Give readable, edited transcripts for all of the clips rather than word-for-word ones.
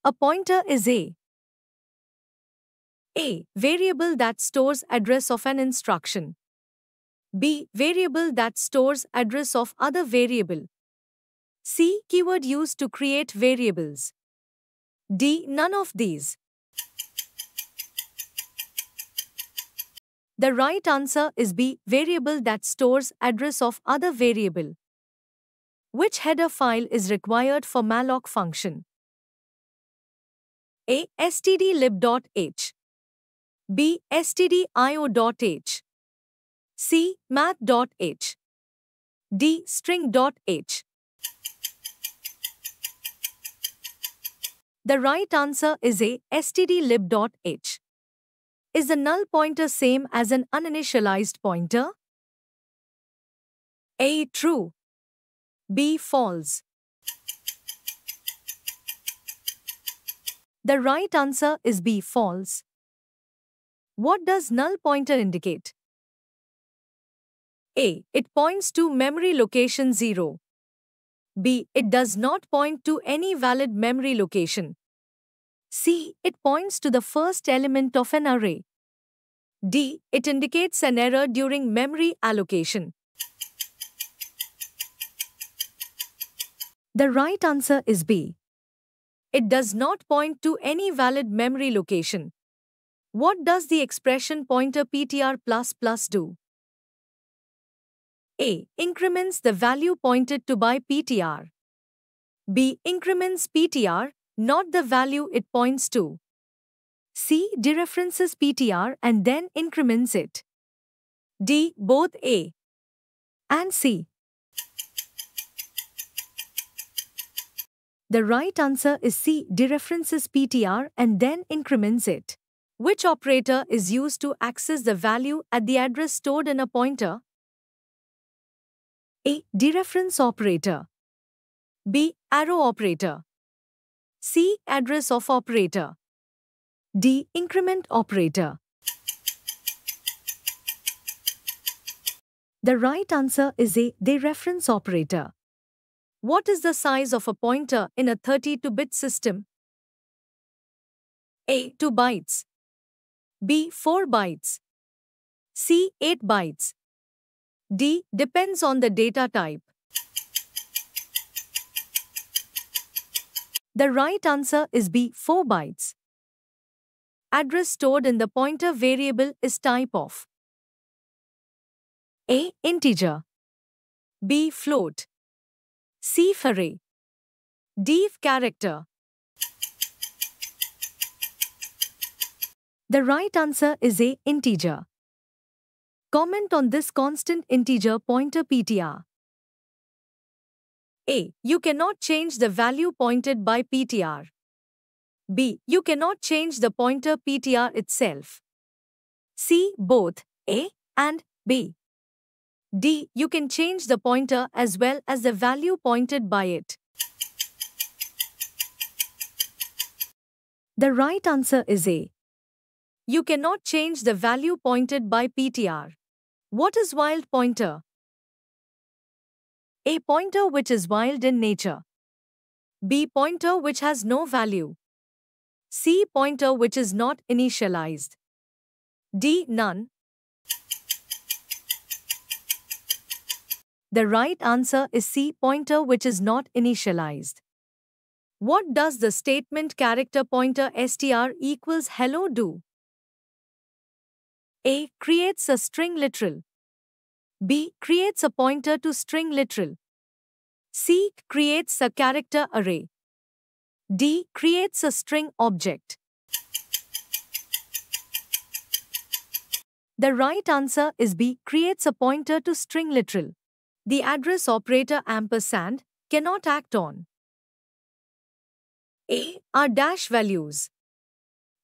A pointer is A. Variable that stores address of an instruction. B. Variable that stores address of other variable. C. Keyword used to create variables. D. None of these. The right answer is B. Variable that stores address of other variable. Which header file is required for malloc function? A. stdlib.h. B. stdio.h. C. math.h. D. string.h. The right answer is A. stdlib.h. Is the null pointer same as an uninitialized pointer? A. True. B. False. The right answer is B. False. What does null pointer indicate? A. It points to memory location 0. B. It does not point to any valid memory location. C. It points to the first element of an array. D. It indicates an error during memory allocation. The right answer is B. It does not point to any valid memory location. What does the expression pointer ptr++ do? A. Increments the value pointed to by ptr. B. Increments ptr, not the value it points to. C. Dereferences ptr and then increments it. D. Both A and C. The right answer is C. Dereferences ptr and then increments it. Which operator is used to access the value at the address stored in a pointer? A. Dereference operator. B. Arrow operator. C. Address of operator. D. Increment operator. The right answer is A. Dereference operator. What is the size of a pointer in a 32-bit system? A. 2 bytes. B. 4 bytes. C. 8 bytes. D. Depends on the data type. The right answer is B. 4 bytes. Address stored in the pointer variable is type of A. Integer. B. Float. C. Array. D. Character. The right answer is A. Integer. Comment on this constant integer pointer ptr. A. You cannot change the value pointed by ptr. B. You cannot change the pointer ptr itself. C. Both A and B. D. You can change the pointer as well as the value pointed by it. The right answer is A. You cannot change the value pointed by ptr. What is wild pointer? A. Pointer which is wild in nature. B. Pointer which has no value. C. Pointer which is not initialized. D. None. The right answer is C. Pointer which is not initialized. What does the statement character pointer str equals hello do? A. Creates a string literal. B. Creates a pointer to string literal. C. Creates a character array. D. Creates a string object. The right answer is B. Creates a pointer to string literal. The address operator ampersand cannot act on A. Are dash values.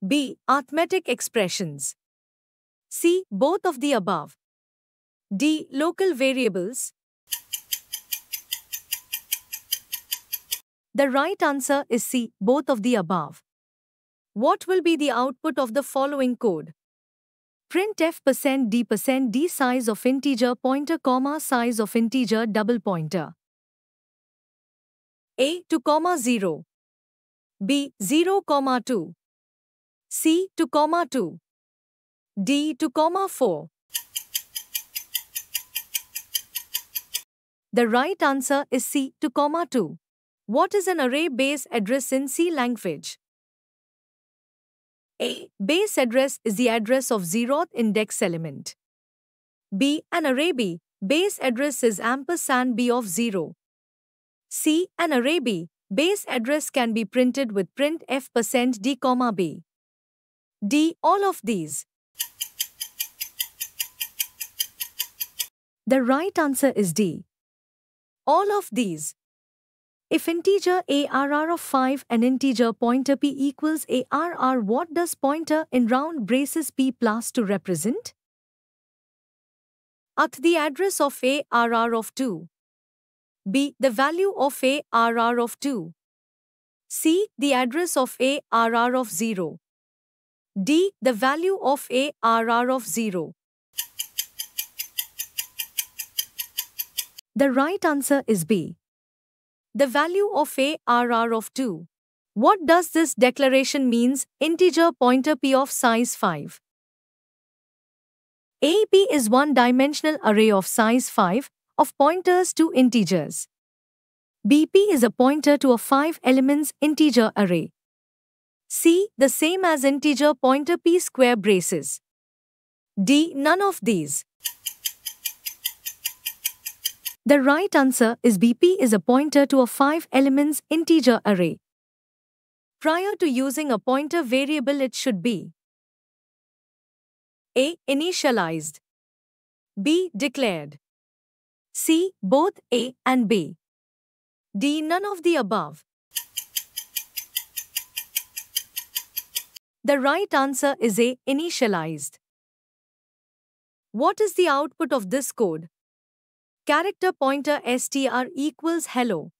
B. Arithmetic expressions. C. Both of the above. D. Local variables. The right answer is C. Both of the above. What will be the output of the following code? printf%d size of integer pointer comma size of integer double pointer. A. 2, 0. B. 0, 2. C. 2, 2. D. 2, 4. The right answer is C. 2, 2. What is an array base address in C language? A. Base address is the address of zeroth index element. B. An array B. Base address is ampersand B of 0. C. An array B. Base address can be printed with printf%d, B. D. All of these. The right answer is D. All of these. If integer ARR of 5 and integer pointer P equals ARR, what does pointer in round braces P plus 2 represent? A. The address of ARR of 2. B. The value of ARR of 2. C. The address of ARR of 0. D. The value of ARR of 0. The right answer is B. The value of ARR of 2. What does this declaration means? Integer pointer P of size 5. A. P is one-dimensional array of size 5 of pointers to integers. B. P is a pointer to a 5 elements integer array. C. The same as integer pointer P square braces. D. None of these. The right answer is B. P is a pointer to a 5 elements integer array. Prior to using a pointer variable, it should be A. Initialized. B. Declared. C. Both A and B. D. None of the above. The right answer is A. Initialized. What is the output of this code? Character pointer str equals hello.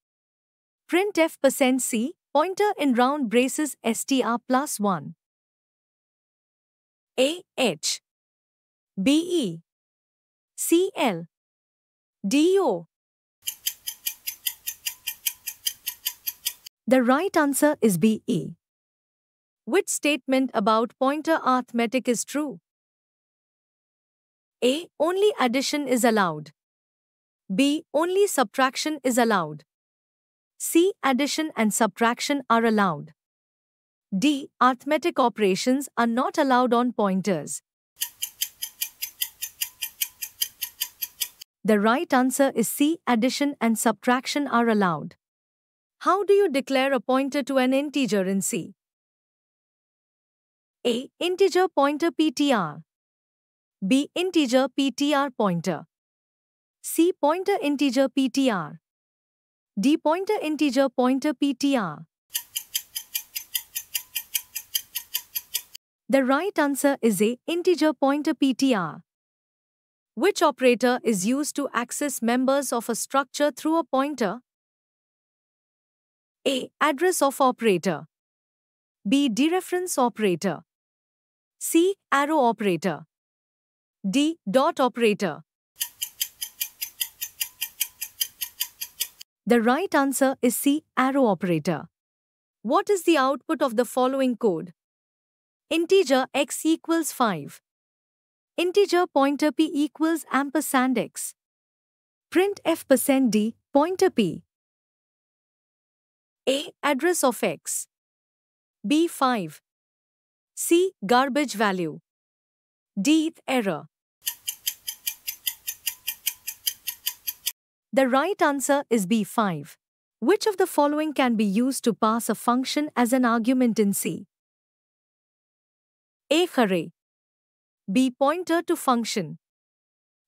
Printf%c, pointer in round braces str plus 1. A. H. B. E. C. L. D. O. The right answer is B. E. Which statement about pointer arithmetic is true? A. Only addition is allowed. B. Only subtraction is allowed. C. Addition and subtraction are allowed. D. Arithmetic operations are not allowed on pointers. The right answer is C. Addition and subtraction are allowed. How do you declare a pointer to an integer in C? A. Integer pointer PTR. B. Integer PTR pointer. C. Pointer integer PTR. D. Pointer integer pointer PTR. The right answer is A. Integer pointer PTR. Which operator is used to access members of a structure through a pointer? A. Address of operator. B. Dereference operator. C. Arrow operator. D. Dot operator. The right answer is C. Arrow operator. What is the output of the following code? Integer x equals 5. Integer pointer P equals ampersand x. Print f%d, pointer P. A. Address of x. B. 5. C. Garbage value. D. Error. The right answer is B. 5. Which of the following can be used to pass a function as an argument in C? A. Array. B. Pointer to function.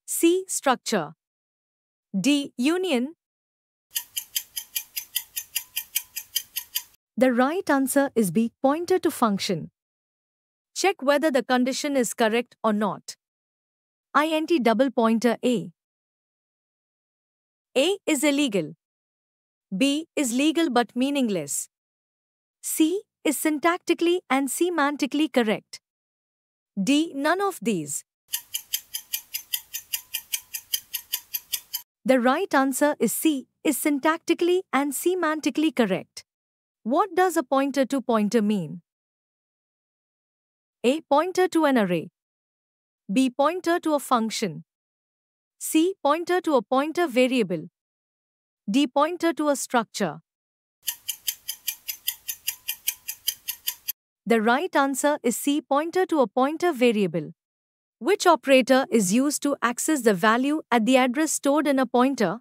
C. Structure. D. Union. The right answer is B. Pointer to function. Check whether the condition is correct or not. Int double pointer A. A is illegal. B is legal but meaningless. C is syntactically and semantically correct. D. None of these. The right answer is C is syntactically and semantically correct. What does a pointer to pointer mean? A. Pointer to an array. B. Pointer to a function. C. Pointer to a pointer variable. D. Pointer to a structure. The right answer is C. Pointer to a pointer variable. Which operator is used to access the value at the address stored in a pointer?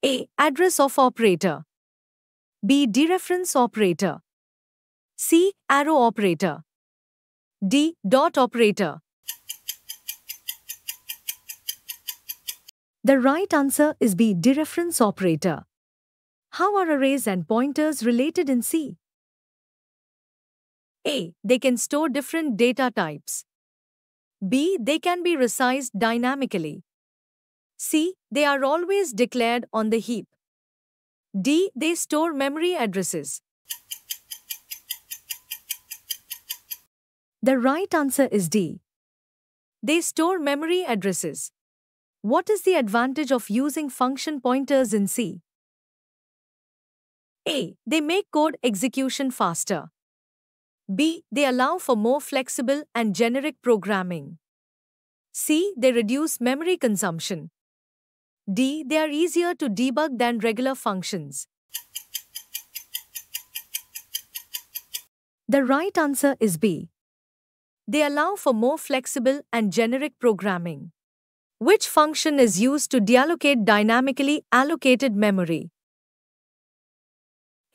A. Address of operator. B. Dereference operator. C. Arrow operator. D. Dot operator. The right answer is B. Dereference operator. How are arrays and pointers related in C? A. They can store different data types. B. They can be resized dynamically. C. They are always declared on the heap. D. They store memory addresses. The right answer is D. They store memory addresses. What is the advantage of using function pointers in C? A. They make code execution faster. B. They allow for more flexible and generic programming. C. They reduce memory consumption. D. They are easier to debug than regular functions. The right answer is B. They allow for more flexible and generic programming. Which function is used to deallocate dynamically allocated memory?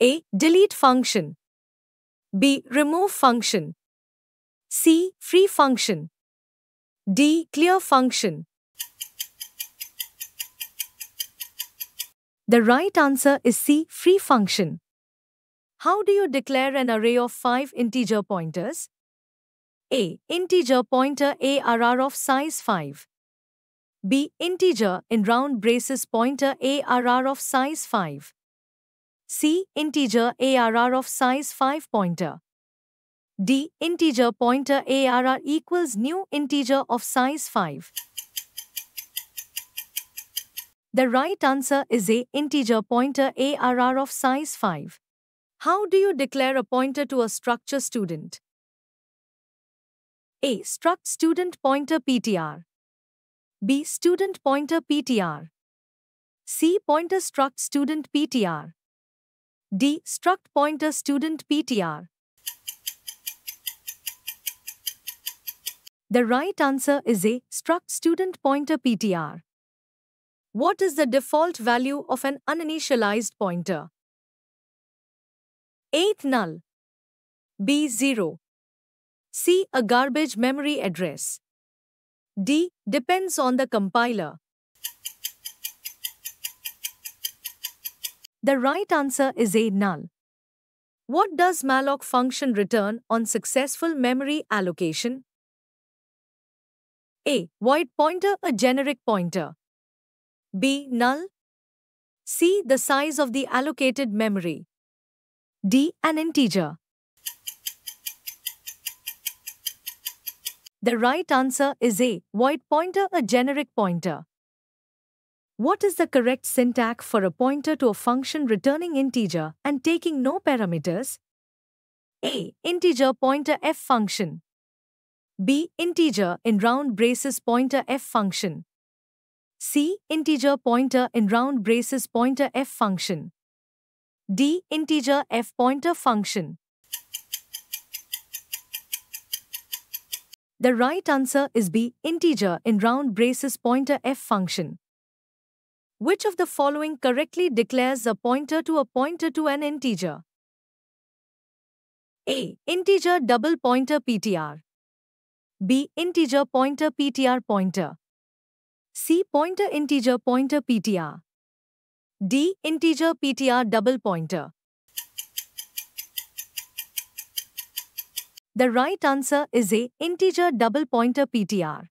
A. Delete function. B. Remove function. C. Free function. D. Clear function. The right answer is C. Free function. How do you declare an array of 5 integer pointers? A. Integer pointer ARR of size 5. B. Integer in round braces pointer ARR of size 5. C. Integer ARR of size 5 pointer. D. Integer pointer ARR equals new integer of size 5. The right answer is A. Integer pointer ARR of size 5. How do you declare a pointer to a structure student? A. Struct student pointer PTR. B. Student pointer PTR. C. Pointer struct student PTR. D. Struct pointer student PTR. The right answer is A. Struct student pointer PTR. What is the default value of an uninitialized pointer? A. Null. B. 0. C. A garbage memory address. D. Depends on the compiler. The right answer is A. Null. What does malloc function return on successful memory allocation? A. Void pointer, a generic pointer. B. Null. C. The size of the allocated memory. D. An integer. The right answer is A. Void pointer, a generic pointer. What is the correct syntax for a pointer to a function returning integer and taking no parameters? A. Integer pointer f function. B. Integer in round braces pointer f function. C. Integer pointer in round braces pointer f function. D. Integer f pointer function. The right answer is B. Integer in round braces pointer f function. Which of the following correctly declares a pointer to an integer? A. Integer double pointer PTR. B. Integer pointer PTR pointer. C. Pointer integer pointer PTR. D. Integer PTR double pointer. The right answer is A. Integer double pointer PTR.